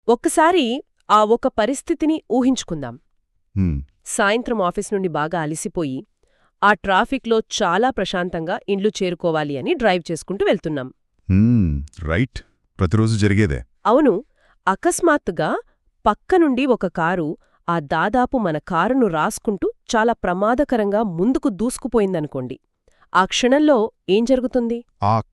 ఒక్కసారి ఒక పరిస్థితిని ఊహించుకుందాం. హ్మ్. సాయంత్రం ఆఫీస్ నుండి బాగా అలిసిపోయి, ఆ ట్రాఫిక్లో చాలా ప్రశాంతంగా ఇండ్లు చేరుకోవాలి అని డ్రైవ్ చేసుకుంటూ వెళ్తున్నాం. హ్మ్. రైట్. ప్రతిరోజు జరిగేదే. అవును, అకస్మాత్తుగా పక్కనుండి ఒక కారు దాదాపు మన కారును రాసుకుంటూ చాలా ప్రమాదకరంగా ముందుకు దూసుకుపోయిందనుకోండి. ఆ క్షణంలో ఏం జరుగుతుంది?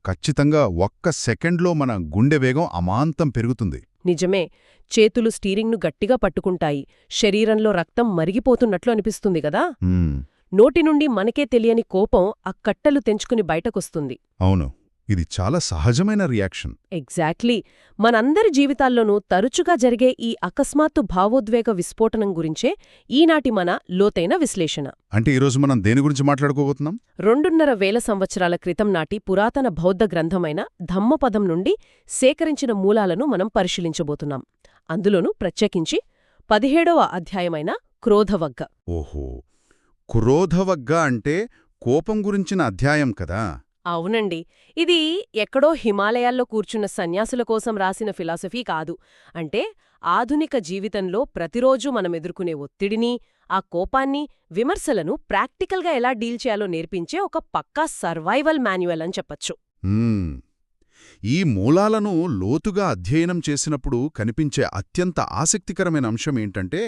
ఖచ్చితంగా ఒక్క సెకండ్లో మన గుండె వేగం అమాంతం పెరుగుతుంది. నిజమే. చేతులు స్టీరింగ్ను గట్టిగా పట్టుకుంటాయి. శరీరంలో రక్తం మరిగిపోతున్నట్లు అనిపిస్తుంది గదా. హ్మ్. నోటి నుండి మనకే తెలియని కోపం ఆ కట్టలు తెంచుకుని బయటకొస్తుంది. అవును. ఇది చాలా సహజమైన రియాక్షన్. ఎగ్జాక్ట్లీ. మనందరి జీవితాల్లోనూ తరచుగా జరిగే ఈ అకస్మాత్తు భావోద్వేగ విస్ఫోటనం గురించే ఈనాటి మన లోతైన విశ్లేషణ. అంటే ఈరోజు మనం దేని గురించి మాట్లాడుకోబోతున్నాం? 2,500 సంవత్సరాల క్రితం నాటి పురాతన బౌద్ధ గ్రంథమైన ధమ్మపదం నుండి సేకరించిన మూలాలను మనం పరిశీలించబోతున్నాం. అందులోనూ ప్రత్యేకించి 17వ అధ్యాయమైన క్రోధవగ్గ. ఓహో, క్రోధవగ్గ అంటే కోపం గురించిన అధ్యాయం కదా. అవునండి. ఇది ఎక్కడో హిమాలయాల్లో కూర్చున్న సన్యాసుల కోసం రాసిన ఫిలాసఫీ కాదు. అంటే ఆధునిక జీవితంలో ప్రతిరోజూ మనమెదుర్కొనే ఒత్తిడిని, ఆ కోపాన్ని, విమర్శలను ప్రాక్టికల్గా ఎలా డీల్ చేయాలో నేర్పించే ఒక పక్కా సర్వైవల్ మాన్యువల్ అని చెప్పచ్చు. హ్మ్. ఈ మూలాలను లోతుగా అధ్యయనం చేసినప్పుడు కనిపించే అత్యంత ఆసక్తికరమైన అంశం ఏంటంటే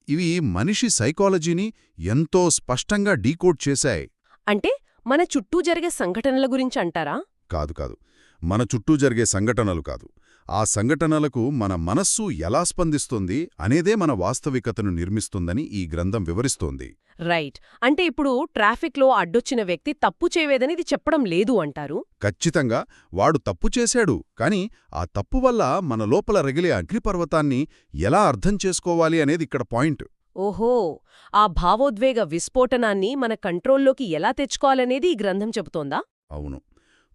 ఇవి మనిషి సైకాలజీని ఎంతో స్పష్టంగా డీకోడ్ చేశాయి. అంటే మన చుట్టూ జరిగే సంఘటనల గురించి అంటారా? కాదు. మన చుట్టూ జరిగే సంఘటనలు కాదు. ఆ సంఘటనలకు మన మనస్సు ఎలా స్పందిస్తుంది అనేదే మన వాస్తవికతను నిర్మిస్తుందని ఈ గ్రంథం వివరిస్తోంది. రైట్. అంటే ఇప్పుడు ట్రాఫిక్లో అడ్డొచ్చిన వ్యక్తి తప్పు చేయలేదని ఇది చెప్పడం లేదు అంటారు? ఖచ్చితంగా వాడు తప్పు చేశాడు, కాని ఆ తప్పు వల్ల మన లోపల రగిలే అగ్నిపర్వతాన్ని ఎలా అర్థం చేసుకోవాలి అనేది ఇక్కడ పాయింట్. ఓహో, ఆ భావోద్వేగ విస్ఫోటనాన్ని మన కంట్రోల్లోకి ఎలా తెచ్చుకోవాలనేది ఈ గ్రంథం చెబుతోందా? అవును.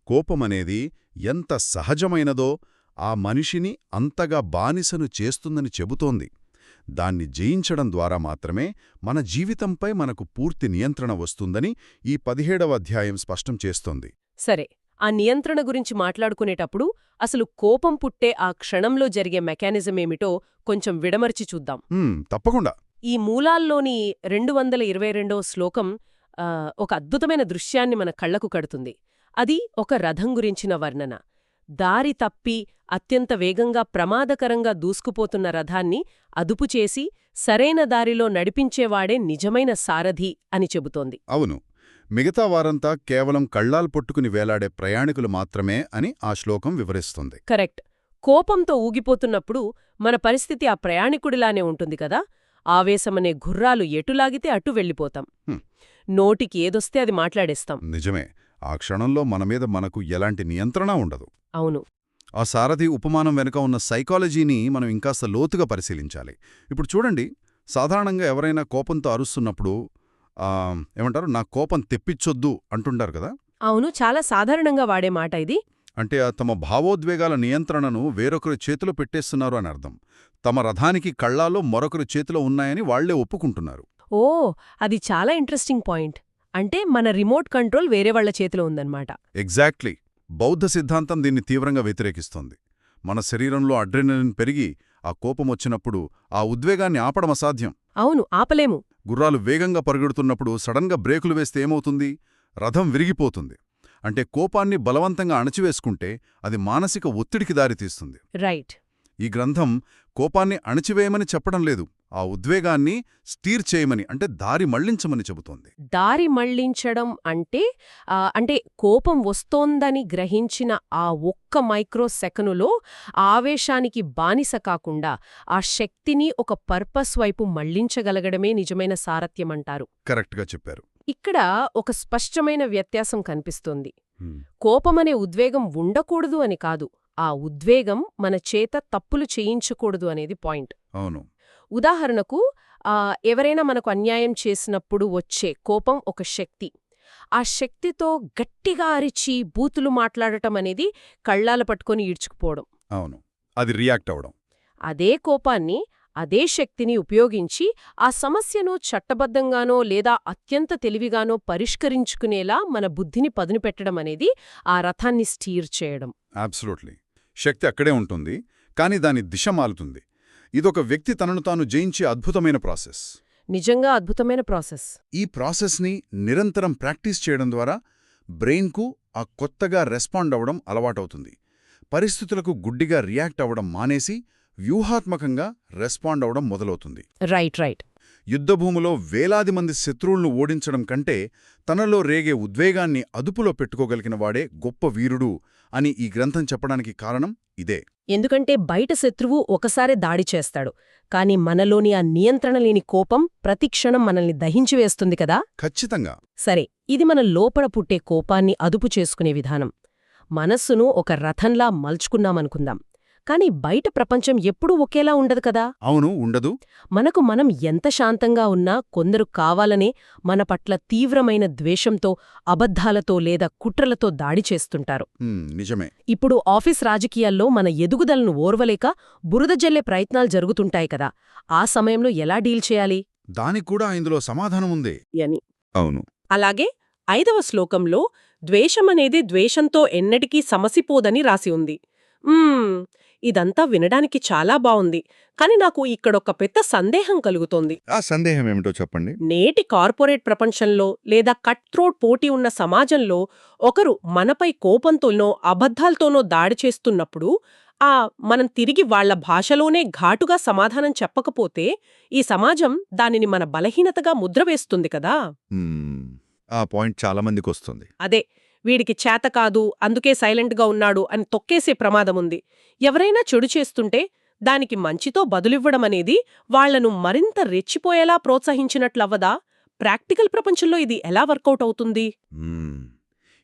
కోపమనేది ఎంత సహజమైనదో ఆ మనిషిని అంతగా బానిసను చేస్తుందని చెబుతోంది. దాన్ని జయించడం ద్వారా మాత్రమే మన జీవితంపై మనకు పూర్తి నియంత్రణ వస్తుందని ఈ 17వ అధ్యాయం స్పష్టం చేస్తోంది. సరే, ఆ నియంత్రణ గురించి మాట్లాడుకునేటప్పుడు అసలు కోపం పుట్టే ఆ క్షణంలో జరిగే మెకానిజమేమిటో కొంచెం విడమర్చి చూద్దాం. తప్పకుండా. ఈ మూలాల్లోని 222వ శ్లోకం ఒక అద్భుతమైన దృశ్యాన్ని మన కళ్లకు కడుతుంది. అది ఒక రథం గురించిన వర్ణన. దారి తప్పి అత్యంత వేగంగా ప్రమాదకరంగా దూసుకుపోతున్న రథాన్ని అదుపుచేసి సరైన దారిలో నడిపించేవాడే నిజమైన సారథి అని చెబుతోంది. అవును. మిగతా వారంతా కేవలం కళ్ళాలు పట్టుకుని వేలాడే ప్రయాణికులు మాత్రమే అని ఆ శ్లోకం వివరిస్తుంది. కరెక్ట్. కోపంతో ఊగిపోతున్నప్పుడు మన పరిస్థితి ఆ ప్రయాణికుడిలానే ఉంటుంది కదా. ఆవేశమనే గుర్రాలు ఎటులాగితే అటు వెళ్ళిపోతాం. నోటికి ఏదొస్తే అది మాట్లాడేస్తాం. నిజమే. ఆ క్షణంలో మనమీద మనకు ఎలాంటి నియంత్రణ ఉండదు. అవును. ఆ సారథి ఉపమానం వెనుక ఉన్న సైకాలజీని మనం ఇంకాస్త లోతుగా పరిశీలించాలి. ఇప్పుడు చూడండి, సాధారణంగా ఎవరైనా కోపంతో అరుస్తున్నప్పుడు ఏమంటారు, నా కోపం తెప్పిచ్చొద్దు అంటుంటారు కదా. అవును, చాలా సాధారణంగా వాడే మాట ఇది. అంటే తమ భావోద్వేగాల నియంత్రణను వేరొకరి చేతిలో పెట్టేస్తున్నారు అని అర్థం. తమ రథానికి కళ్ళాలో మరొకరి చేతిలో ఉన్నాయని వాళ్లే ఒప్పుకుంటున్నారు. ఓ, అది చాలా ఇంట్రెస్టింగ్ పాయింట్. అంటే మన రిమోట్ కంట్రోల్ వేరే వాళ్ల చేతిలో ఉందన్నమాట. ఎగ్జాక్ట్లీ. బౌద్ధ సిద్ధాంతం దీన్ని తీవ్రంగా వ్యతిరేకిస్తోంది. మన శరీరంలో అడ్రెనలిన్ పెరిగి ఆ కోపమొచ్చినప్పుడు ఆ ఉద్వేగాన్ని ఆపడం అసాధ్యం. అవును, ఆపలేము. గుర్రాలు వేగంగా పరుగెడుతున్నప్పుడు సడన్గా బ్రేకులు వేస్తే ఏమవుతుంది? రథం విరిగిపోతుంది. అంటే కోపాన్ని బలవంతంగా అణచివేసుకుంటే అది మానసిక ఒత్తిడికి దారితీస్తుంది. రైట్. ఈ గ్రంథం కోపాన్ని అణచివేయమని చెప్పడం లేదు, ఆ ఉద్వేగాన్ని స్టీర్ చేయమని, అంటే దారి మళ్లించమని చెబుతోంది. దారి మళ్లించడం అంటే కోపం వస్తోందని గ్రహించిన ఆ ఒక్క మైక్రోసెకనులో ఆవేశానికి బానిస కాకుండా ఆ శక్తిని ఒక పర్పస్ వైపు మళ్లించగలగడమే నిజమైన సారథ్యమంటారు. కరెక్ట్గా చెప్పారు. ఇక్కడ ఒక స్పష్టమైన వ్యత్యాసం కనిపిస్తోంది. కోపమనే ఉద్వేగం ఉండకూడదు అని కాదు, ఆ ఉద్వేగం మన చేత తప్పులు చేయించకూడదు అనేది పాయింట్. అవును. ఉదాహరణకు ఎవరైనా మనకు అన్యాయం చేసినప్పుడు వచ్చే కోపం ఒక శక్తి. ఆ శక్తితో గట్టిగా అరిచి బూతులు మాట్లాడటం అనేది కళ్ళాల పట్టుకొని ఈడ్చుకుపోవడం. అవును, అది రియాక్ట్ అవడం. అదే కోపాన్ని, అదే శక్తిని ఉపయోగించి ఆ సమస్యను చట్టబద్ధంగానో లేదా అత్యంత తెలివిగానో పరిష్కరించుకునేలా మన బుద్ధిని పదును పెట్టడం అనేది ఆ రథాన్ని స్టీర్ చేయడం. అబ్సల్యూట్లీ. శక్తి అక్కడే ఉంటుంది, కాని దాని దిశ మారుతుంది. ఇదొక వ్యక్తి తనను తాను జయించే అద్భుతమైన ప్రాసెస్. నిజంగా అద్భుతమైన ప్రాసెస్. ఈ ప్రాసెస్ని నిరంతరం ప్రాక్టీస్ చేయడం ద్వారా బ్రెయిన్కు ఆ కొత్తగా రెస్పాండ్ అవ్వడం అలవాటవుతుంది. పరిస్థితులకు గుడ్డిగా రియాక్ట్ అవ్వడం మానేసి వ్యూహాత్మకంగా రెస్పాండ్ అవ్వడం మొదలవుతుంది. రైట్. యుద్ధభూమిలో వేలాది మంది శత్రువులను ఓడించడం కంటే తనలో రేగే ఉద్వేగాన్ని అదుపులో పెట్టుకోగలిగిన వాడే గొప్ప వీరుడు అని ఈ గ్రంథం చెప్పడానికి కారణం ఇదే. ఎందుకంటే బయట శత్రువు ఒకసారి దాడి చేస్తాడు, కాని మనలోని ఆ నియంత్రణ లేని కోపం ప్రతిక్షణం మనల్ని దహించివేస్తుంది కదా. ఖచ్చితంగా. సరే, ఇది మన లోపల పుట్టే కోపాన్ని అదుపు చేసుకునే విధానం. మనస్సును ఒక రథంలా మలుచుకున్నామనుకుందాం. కాని బయట ప్రపంచం ఎప్పుడూ ఒకేలా ఉండదు కదా. అవును, ఉండదు. మనకు మనం ఎంత శాంతంగా ఉన్నా కొందరు కావాలనే మన పట్ల తీవ్రమైన ద్వేషంతో, అబద్ధాలతో లేదా కుట్రలతో దాడి చేస్తుంటారు. నిజమే. ఇప్పుడు ఆఫీస్ రాజకీయాల్లో మన ఎదుగుదలను ఓర్వలేక బురద జల్లే ప్రయత్నాలు జరుగుతుంటాయి కదా. ఆ సమయంలో ఎలా డీల్ చేయాలి? దానికి కూడా ఇందులో సమాధానముంది అని. అవును. అలాగే 5వ శ్లోకంలో ద్వేషమనేది ద్వేషంతో ఎన్నటికీ సమసిపోదని రాసి ఉంది. ఇదంతా వినడానికి చాలా బావుంది, కాని నాకు ఇక్కడొక పెద్ద సందేహం కలుగుతోంది. ఆ సందేహం ఏమిటో చెప్పండి. నేటి కార్పొరేట్ ప్రపంచంలో లేదా కట్ థ్రోట్ పోటీ ఉన్న సమాజంలో ఒకరు మనపై కోపంతోనో అబద్ధాలతోనో దాడి చేస్తున్నప్పుడు మనం తిరిగి వాళ్ల భాషలోనే ఘాటుగా సమాధానం చెప్పకపోతే ఈ సమాజం దానిని మన బలహీనతగా ముద్రవేస్తుంది కదా. ఆ పాయింట్ చాలా మందికి వస్తుంది. అదే, వీడికి చేత కాదు అందుకే సైలెంట్గా ఉన్నాడు అని తొక్కేసే ప్రమాదముంది. ఎవరైనా చెడు చేస్తుంటే దానికి మంచితో బదులివ్వడమనేది వాళ్లను మరింత రెచ్చిపోయేలా ప్రోత్సహించినట్లవ్వదా? ప్రాక్టికల్ ప్రపంచంలో ఇది ఎలా వర్కౌట్ అవుతుంది?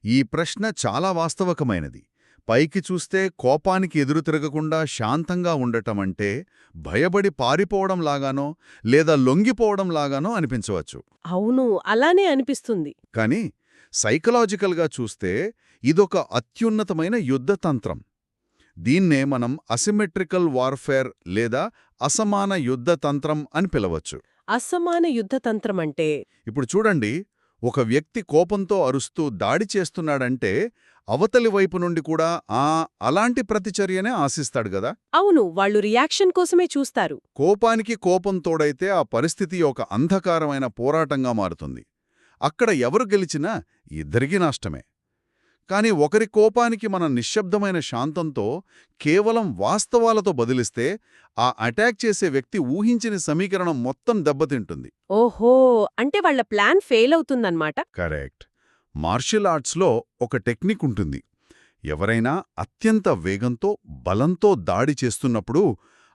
ఈ ప్రశ్న చాలా వాస్తవకమైనది. పైకి చూస్తే కోపానికి ఎదురు తిరగకుండా శాంతంగా ఉండటమంటే భయపడి పారిపోవడంలాగానో లేదా లొంగిపోవడంలాగానో అనిపించవచ్చు. అవును, అలానే అనిపిస్తుంది. కాని సైకలాజికల్గా చూస్తే ఇదొక అత్యున్నతమైన యుద్ధతంత్రం. దీన్నే మనం అసిమెట్రికల్ వార్ఫేర్ లేదా అసమాన యుద్ధతంత్రం అని పిలవచ్చు. అసమాన యుద్ధతంత్రమంటే? ఇప్పుడు చూడండి, ఒక వ్యక్తి కోపంతో అరుస్తూ దాడి చేస్తున్నాడంటే అవతలి వైపు నుండి కూడా అలాంటి ప్రతిచర్యనే ఆశిస్తాడు గదా. అవును, వాళ్ళు రియాక్షన్ కోసమే చూస్తారు. కోపానికి కోపం తోడైతే ఆ పరిస్థితి ఒక అంధకారమైన పోరాటంగా మారుతుంది. అక్కడ ఎవరు గెలిచినా ఇద్దరికీ నష్టమే. కాని ఒకరి కోపానికి మన నిశ్శబ్దమైన శాంతంతో కేవలం వాస్తవాలతో బదిలిస్తే ఆ అటాక్ చేసే వ్యక్తి ఊహించిన సమీకరణం మొత్తం దెబ్బతింటుంది. ఓహో, అంటే వాళ్ల ప్లాన్ ఫెయిల్ అవుతుందన్నమాట. కరెక్ట్. మార్షల్ ఆర్ట్స్లో ఒక టెక్నిక్ ఉంటుంది. ఎవరైనా అత్యంత వేగంతో బలంతో దాడి చేస్తున్నప్పుడు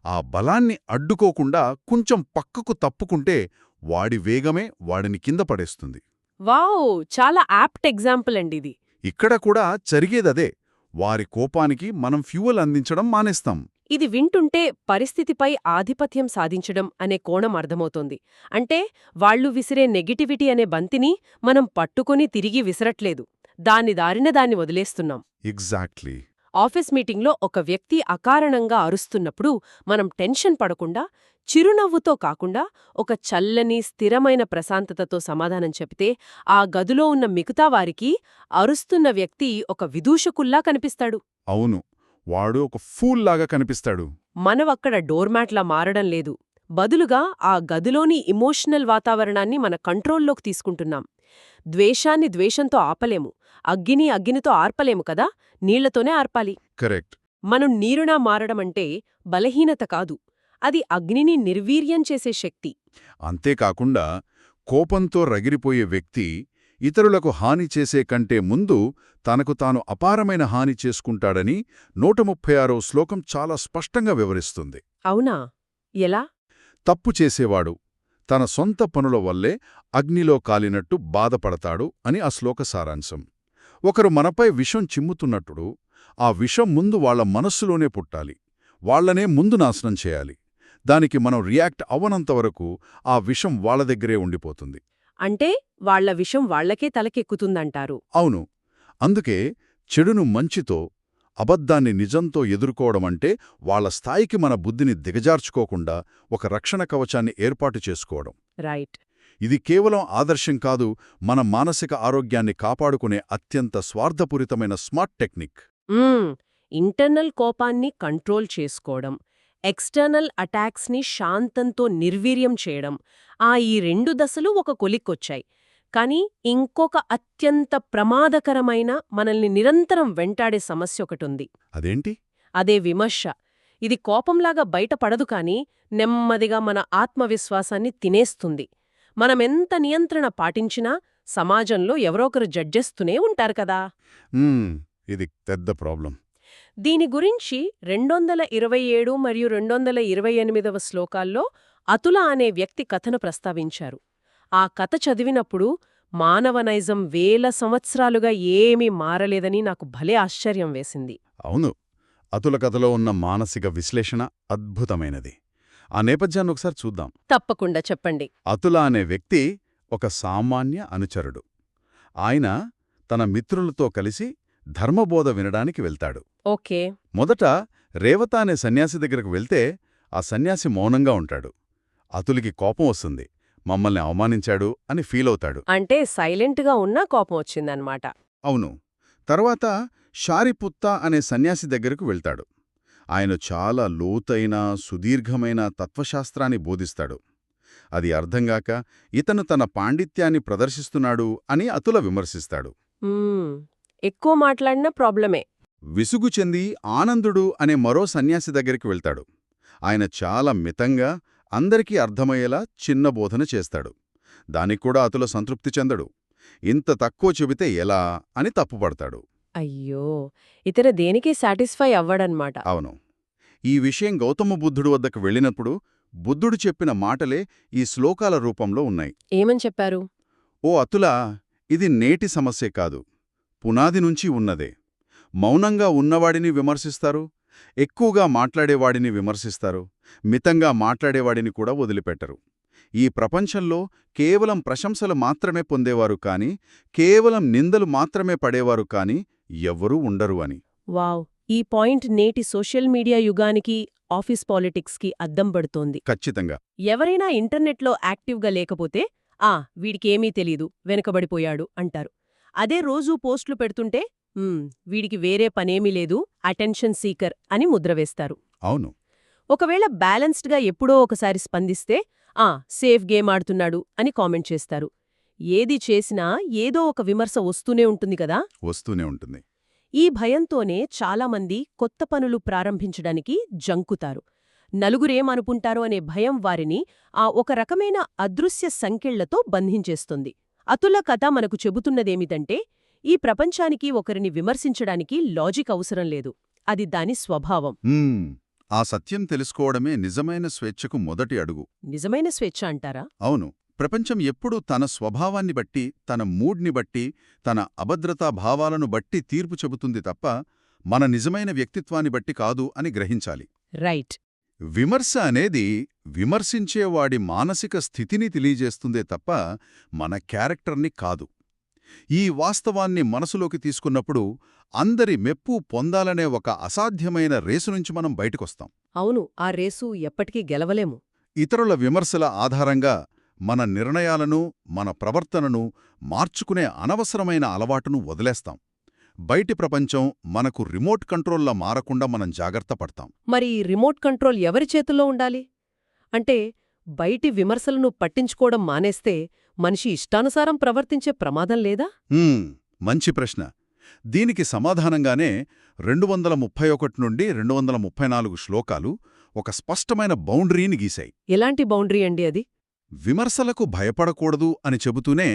ఆ బలాన్ని అడ్డుకోకుండా కొంచెం పక్కకు తప్పుకుంటే వాడి వేగమే వాడిని కింద పడేస్తుంది. వావ్, చాలా యాప్ట్ ఎగ్జాంపుల్ అండి ఇది. ఇక్కడ కూడా జరిగేదదే. వారి కోపానికి మనం ఫ్యూయల్ అందించడం మానేస్తాం. ఇది వింటుంటే పరిస్థితిపై ఆధిపత్యం సాధించడం అనే కోణం అర్థమవుతోంది. అంటే వాళ్లు విసిరే నెగటివిటీ అనే బంతిని మనం పట్టుకొని తిరిగి విసరట్లేదు, దాని దారిన దాన్ని వదిలేస్తున్నాం. ఎగ్జాక్ట్లీ. ఆఫీస్ మీటింగ్లో ఒక వ్యక్తి అకారణంగా అరుస్తున్నప్పుడు మనం టెన్షన్ పడకుండా, చిరునవ్వుతో కాకుండా ఒక చల్లని స్థిరమైన ప్రశాంతతతో సమాధానం చెబితే ఆ గదిలో ఉన్న మిగతా వారికి అరుస్తున్న వ్యక్తి ఒక విదూషకుల్లా కనిపిస్తాడు. అవును, వాడు ఒక ఫూల్లాగా కనిపిస్తాడు. మనవక్కడ డోర్మ్యాట్లా మారడం లేదు. బదులుగా ఆ గదిలోని ఇమోషనల్ వాతావరణాన్ని మన కంట్రోల్లోకి తీసుకుంటున్నాం. ద్వేషాన్ని ద్వేషంతో ఆపలేము, అగ్గిని అగ్గినితో ఆర్పలేము కదా, నీళ్లతోనే ఆర్పాలి. కరెక్ట్. మనం నీరునా మారడమంటే బలహీనత కాదు, అది అగ్నిని నిర్వీర్యం చేసే శక్తి. అంతేకాకుండా కోపంతో రగిలిపోయే వ్యక్తి ఇతరులకు హాని చేసే కంటే ముందు తనకు తాను అపారమైన హాని చేసుకుంటాడని 136వ శ్లోకం చాలా స్పష్టంగా వివరిస్తుంది. అవునా? ఎలా? తప్పు చేసేవాడు తన సొంత పనుల వల్లే అగ్నిలో కాలినట్టు బాధపడతాడు అని ఆ శ్లోక సారాంశం. ఒకరు మనపై విషం చిమ్ముతున్నప్పుడు ఆ విషం ముందు వాళ్ల మనస్సులోనే పుట్టాలి, వాళ్లనే ముందు నాశనం చేయాలి. దానికి మనం రియాక్ట్ అవ్వనంతవరకు ఆ విషం వాళ్ల దగ్గరే ఉండిపోతుంది. అంటే వాళ్ల విషం వాళ్లకే తలకెక్కుతుందంటారు. అవును. అందుకే చెడును మంచితో, అబద్ధాన్ని నిజంతో ఎదుర్కోవడమంటే వాళ్ల స్థాయికి మన బుద్ధిని దిగజార్చుకోకుండా ఒక రక్షణ కవచాన్ని ఏర్పాటు చేసుకోవడం. రైట్. ఇది కేవలం ఆదర్శం కాదు, మన మానసిక ఆరోగ్యాన్ని కాపాడుకునే అత్యంత స్వార్థపూరితమైన స్మార్ట్ టెక్నిక్. ఇంటర్నల్ కోపాన్ని కంట్రోల్ చేసుకోవడం, ఎక్స్టర్నల్ అటాక్స్ని శాంతంతో నిర్వీర్యం చేయడం, ఈ 2 దశలు ఒక కొలిక్కొచ్చాయి. కానీ ఇంకొక అత్యంత ప్రమాదకరమైన, మనల్ని నిరంతరం వెంటాడే సమస్య ఒకటుంది. అదేంటి? అదే విమర్శ. ఇది కోపంలాగా బయటపడదు కానీ నెమ్మదిగా మన ఆత్మవిశ్వాసాన్ని తినేస్తుంది. మనమెంత నియంత్రణ పాటించినా సమాజంలో ఎవరొకరు జడ్జెస్తూనే ఉంటారు కదా. ఇది పెద్ద ప్రాబ్లం. దీని గురించి 227 మరియు 228వ శ్లోకాల్లో అతుల అనే వ్యక్తి కథను ప్రస్తావించారు. ఆ కథ చదివినప్పుడు మానవ నైజం వేల సంవత్సరాలుగా ఏమీ మారలేదని నాకు భలే ఆశ్చర్యం వేసింది. అవును, అతుల కథలో ఉన్న మానసిక విశ్లేషణ అద్భుతమైనది. ఆ నేపథ్యాన్ని ఒకసారి చూద్దాం. తప్పకుండా చెప్పండి. అతుల అనే వ్యక్తి ఒక సామాన్య అనుచరుడు. ఆయన తన మిత్రులతో కలిసి ధర్మబోధ వినడానికి వెళ్తాడు. ఓకే. మొదట రేవత అనే సన్యాసి దగ్గరకు వెళ్తే ఆ సన్యాసి మౌనంగా ఉంటాడు. అతులికి కోపం వస్తుంది. మమ్మల్ని అవమానించాడు అని ఫీలవుతాడు. అంటే సైలెంట్గా ఉన్నా కోపం వచ్చిందన్నమాట. అవును. తర్వాత షారిపుత్త అనే సన్యాసి దగ్గరకు వెళ్తాడు. ఆయన చాలా లోతైన, సుదీర్ఘమైన తత్వశాస్త్రాన్ని బోధిస్తాడు. అది అర్థంగాక ఇతను తన పాండిత్యాన్ని ప్రదర్శిస్తున్నాడు అని అతుల విమర్శిస్తాడు. ఎక్కువ మాట్లాడిన ప్రాబ్లమే. విసుగు చెంది ఆనందుడు అనే మరో సన్యాసి దగ్గరికి వెళ్తాడు. ఆయన చాలా మితంగా, అందరికీ అర్థమయ్యేలా చిన్న బోధన చేస్తాడు. దానిక్కూడా అతుల సంతృప్తి చెందడు. ఇంత తక్కువ చెబితే ఎలా అని తప్పుపడతాడు. అయ్యో, ఇతర దేనికి సాటిస్ఫై అవ్వడన్మాట. అవును. ఈ విషయం గౌతమ బుద్ధుడు వద్దకు వెళ్ళినప్పుడు బుద్ధుడు చెప్పిన మాటలే ఈ శ్లోకాల రూపంలో ఉన్నాయి. ఏమని చెప్పారు? ఓ అతులా, ఇది నేటి సమస్యే కాదు, పునాది నుంచి ఉన్నదే. మౌనంగా ఉన్నవాడిని విమర్శిస్తారు, ఎక్కువగా మాట్లాడేవాడిని విమర్శిస్తారు, మితంగా మాట్లాడేవాడిని కూడా వదిలిపెట్టరు. ఈ ప్రపంచంలో కేవలం ప్రశంసలు మాత్రమే పొందేవారు కాని, కేవలం నిందలు మాత్రమే పడేవారు కాని ఎవ్వరూ ఉండరు అని. వావ్! ఈ పాయింట్ నేటి సోషల్ మీడియా యుగానికి, ఆఫీస్ పాలిటిక్స్కి అద్దం పడుతోంది. ఖచ్చితంగా. ఎవరైనా ఇంటర్నెట్లో యాక్టివ్గా లేకపోతే వీడికేమీ తెలీదు, వెనుకబడిపోయాడు అంటారు. అదే రోజూ పోస్టులు పెడుతుంటే వీడికి వేరే పనేమీ లేదు, అటెన్షన్ సీకర్ అని ముద్రవేస్తారు. అవును. ఒకవేళ బ్యాలెన్స్డ్గా ఎప్పుడో ఒకసారి స్పందిస్తే సేఫ్ గేమ్ ఆడుతున్నాడు అని కామెంట్ చేస్తారు. ఏది చేసినా ఏదో ఒక విమర్శ వస్తూనే ఉంటుంది కదా. వస్తూనే ఉంటుంది. ఈ భయంతోనే చాలామంది కొత్త పనులు ప్రారంభించడానికి జంకుతారు. నలుగురేమనుకుంటారో అనే భయం వారిని ఒక రకమైన అదృశ్య సంకెళ్లతో బంధించేస్తుంది. అతుల కథ మనకు చెబుతున్నదేమిటంటే, ఈ ప్రపంచానికి ఒకరిని విమర్శించడానికి లాజిక్ అవసరం లేదు, అది దాని స్వభావం. ఆ సత్యం తెలుసుకోవడమే నిజమైన స్వేచ్ఛకు మొదటి అడుగు. నిజమైన స్వేచ్ఛ అంటారా? అవును. ప్రపంచం ఎప్పుడూ తన స్వభావాన్ని బట్టి, తన మూడ్ని బట్టి, తన అభద్రతా భావాలను బట్టి తీర్పు చెబుతుంది తప్ప మన నిజమైన వ్యక్తిత్వాన్ని బట్టి కాదు అని గ్రహించాలి. రైట్. విమర్శ అనేది విమర్శించేవాడి మానసిక స్థితిని తెలియజేస్తుందే తప్ప మన క్యారెక్టర్ని కాదు. ఈ వాస్తవాన్ని మనసులోకి తీసుకున్నప్పుడు అందరి మెప్పు పొందాలనే ఒక అసాధ్యమైన రేసు నుంచి మనం బయటకొస్తాం. అవును, ఆ రేసు ఎప్పటికీ గెలవలేము. ఇతరుల విమర్శల ఆధారంగా మన నిర్ణయాలను, మన ప్రవర్తనను మార్చుకునే అనవసరమైన అలవాటును వదిలేస్తాం. బయటి ప్రపంచం మనకు రిమోట్ కంట్రోల్లా మారకుండా మనం జాగ్రత్త పడతాం. మరి రిమోట్ కంట్రోల్ ఎవరి చేతుల్లో ఉండాలి? అంటే బయటి విమర్శలను పట్టించుకోవడం మానేస్తే మనిషి ఇష్టానుసారం ప్రవర్తించే ప్రమాదం లేదా? మంచి ప్రశ్న. దీనికి సమాధానంగానే 231 నుండి 234 శ్లోకాలు ఒక స్పష్టమైన బౌండరీని గీశాయి. ఎలాంటి బౌండరీ అండి అది? విమర్శలకు భయపడకూడదు అని చెబుతూనే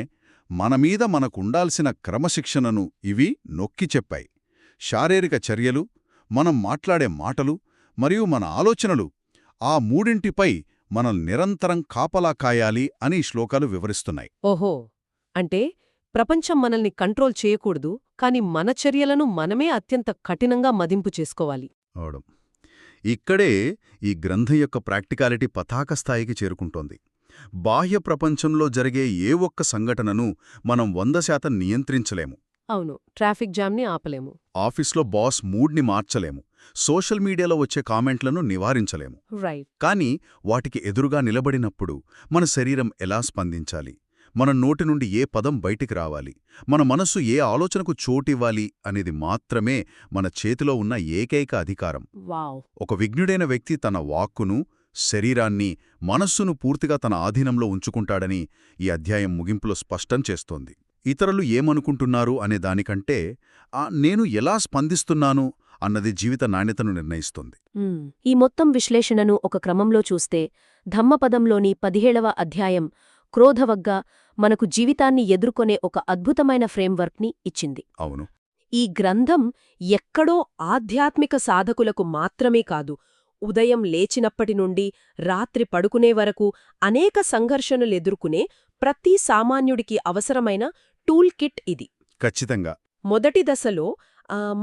మనమీద మనకుండాల్సిన క్రమశిక్షణను ఇవి నొక్కి చెప్పాయి. శారీరక చర్యలు, మనం మాట్లాడే మాటలు మరియు మన ఆలోచనలు, ఆ మూడింటిపై మనం నిరంతరం కాపలా కాయాలి అని ఈ శ్లోకాలు వివరిస్తున్నాయి. ఓహో, అంటే ప్రపంచం మనల్ని కంట్రోల్ చేయకూడదు, కాని మన చర్యలను మనమే అత్యంత కఠినంగా మదింపు చేసుకోవాలి. ఇక్కడే ఈ గ్రంథం యొక్క ప్రాక్టికాలిటీ పతాక స్థాయికి చేరుకుంటోంది. బాహ్య ప్రపంచంలో జరిగే ఏ ఒక్క సంఘటనను మనం 100% నియంత్రించలేము. అవును, ట్రాఫిక్ జామ్ని ఆపలేము, ఆఫీస్లో బాస్ మూడ్ని మార్చలేము, సోషల్ మీడియాలో వచ్చే కామెంట్లను నివారించలేము. రైట్. కానీ వాటికి ఎదురుగా నిలబడినప్పుడు మన శరీరం ఎలా స్పందించాలి, మన నోటి నుండి ఏ పదం బయటికి రావాలి, మన మనస్సు ఏ ఆలోచనకు చోటివ్వాలి అనేది మాత్రమే మన చేతిలో ఉన్న ఏకైక అధికారం. వావ్! ఒక విజ్ఞుడైన వ్యక్తి తన వాక్కును, శరీరాన్ని, మనస్సును పూర్తిగా తన ఆధీనంలో ఉంచుకుంటాడని ఈ అధ్యాయం ముగింపులో స్పష్టం చేస్తోంది. ఇతరులు ఏమనుకుంటున్నారు అనే దానికంటే నేను ఎలా స్పందిస్తున్నాను అన్నది జీవిత నాణ్యతను నిర్ణయిస్తుంది. ఈ మొత్తం విశ్లేషణను ఒక క్రమంలో చూస్తే ధమ్మపదంలోని 17వ అధ్యాయం క్రోధవగ్గా మనకు జీవితాన్ని ఎదుర్కొనే ఒక అద్భుతమైన ఫ్రేమ్వర్క్ని ఇచ్చింది. అవును. ఈ గ్రంథం ఎక్కడో ఆధ్యాత్మిక సాధకులకు మాత్రమే కాదు, ఉదయం లేచినప్పటి నుండి రాత్రి పడుకునే వరకు అనేక సంఘర్షణలెదుర్కొనే ప్రతి సామాన్యుడికి అవసరమైన టూల్ కిట్ ఇది. ఖచ్చితంగా. మొదటి దశలో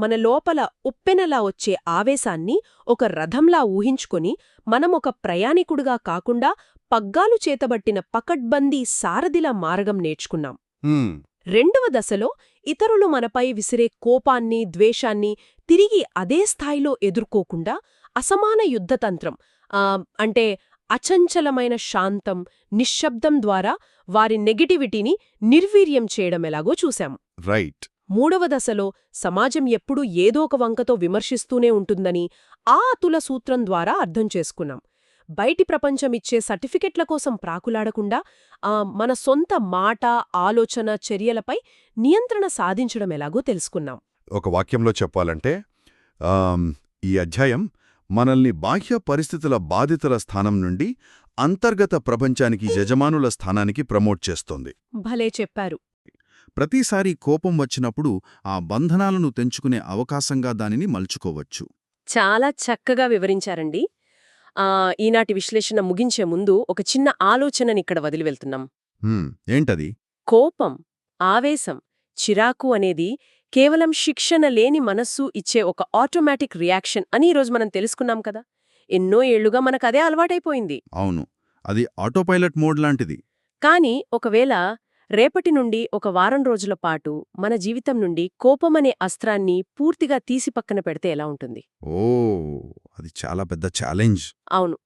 మన లోపల ఉప్పెనలా వచ్చే ఆవేశాన్ని ఒక రథంలా ఊహించుకొని మనమొక ప్రయాణికుడుగా కాకుండా పగ్గాలు చేతబట్టిన పకడ్బందీ సారథిలా మారగం నేర్చుకున్నాం. రెండవ దశలో ఇతరులు మనపై విసిరే కోపాన్ని, ద్వేషాన్ని తిరిగి అదే స్థాయిలో ఎదుర్కోకుండా అసమాన యుద్ధతంత్రం అంటే అచంచలమైన శాంతం, నిశ్శబ్దం ద్వారా వారి నెగటివిటీని నిర్వీర్యం చేయడమెలాగో చూశాం. రైట్. మూడవ దశలో సమాజం ఎప్పుడూ ఏదో ఒక వంకతో విమర్శిస్తూనే ఉంటుందని ఆ అతుల సూత్రం ద్వారా అర్థం చేసుకున్నాం. బయటి ప్రపంచమిచ్చే సర్టిఫికెట్ల కోసం ప్రాకులాడకుండా మన సొంత మాట, ఆలోచన, చర్యలపై నియంత్రణ సాధించడం ఎలాగో తెలుసుకున్నాం. ఒక వాక్యంలో చెప్పాలంటే ఈ అధ్యాయం మనల్ని బాహ్య పరిస్థితుల బాధితుల స్థానం నుండి అంతర్గత ప్రపంచానికి యజమానుల స్థానానికి ప్రమోట్ చేస్తోంది. భలే చెప్పారు. ప్రతిసారి కోపం వచ్చినప్పుడు ఆ బంధనాలను తెంచుకునే అవకాశంగా దానిని మలుచుకోవచ్చు. చాలా చక్కగా వివరించారండి. ఈనాటి విశ్లేషణ ముగించే ముందు ఒక చిన్న ఆలోచననిక్కడ వదిలి వెళ్తున్నాం. ఏంటది? కోపం, ఆవేశం, చిరాకు అనేది కేవలం శిక్షణ లేని మనస్సు ఇచ్చే ఒక ఆటోమేటిక్ రియాక్షన్ అని ఈరోజు మనం తెలుసుకున్నాం కదా. ఎన్నో ఏళ్లుగా మనకదే అలవాటైపోయింది. అవును, అది ఆటోపైలట్ మోడ్ లాంటిది. కానీ ఒకవేళ రేపటి నుండి ఒక వారం రోజుల పాటు మన జీవితం నుండి కోపమనే అస్త్రాన్ని పూర్తిగా తీసి పక్కన పెడితే ఎలా ఉంటుంది? అది చాలా పెద్ద ఛాలెంజ్. అవును.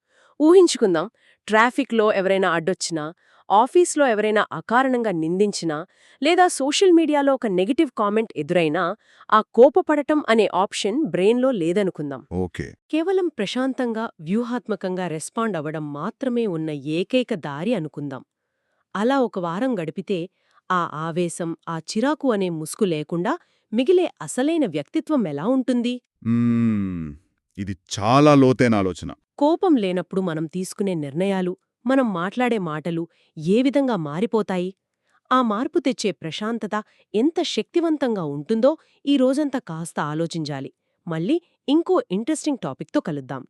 ఊహించుకుందాం, ట్రాఫిక్లో ఎవరైనా అడ్డొచ్చినా, ఆఫీస్లో ఎవరైనా అకారణంగా నిందించినా, లేదా సోషల్ మీడియాలో ఒక నెగటివ్ కామెంట్ ఎదురైనా ఆ కోపపడటం అనే ఆప్షన్ బ్రెయిన్లో లేదనుకుందాం. ఓకే. కేవలం ప్రశాంతంగా, వ్యూహాత్మకంగా రెస్పాండ్ అవ్వడం మాత్రమే ఉన్న ఏకైక దారి అనుకుందాం. అలా ఒక వారం గడిపితే ఆ ఆవేశం, ఆ చిరాకు అనే ముసుగు లేకుండా మిగిలే అసలైన వ్యక్తిత్వం ఎలా ఉంటుంది? ఇది చాలా లోతైన ఆలోచన. కోపం లేనప్పుడు మనం తీసుకునే నిర్ణయాలు, మనం మాట్లాడే మాటలు ఏ విధంగా మారిపోతాయి? ఆ మార్పు తెచ్చే ప్రశాంతత ఎంత శక్తివంతంగా ఉంటుందో ఈ రోజంతా కాస్త ఆలోచించాలి. మళ్ళీ ఇంకో ఇంట్రెస్టింగ్ టాపిక్తో కలుద్దాం.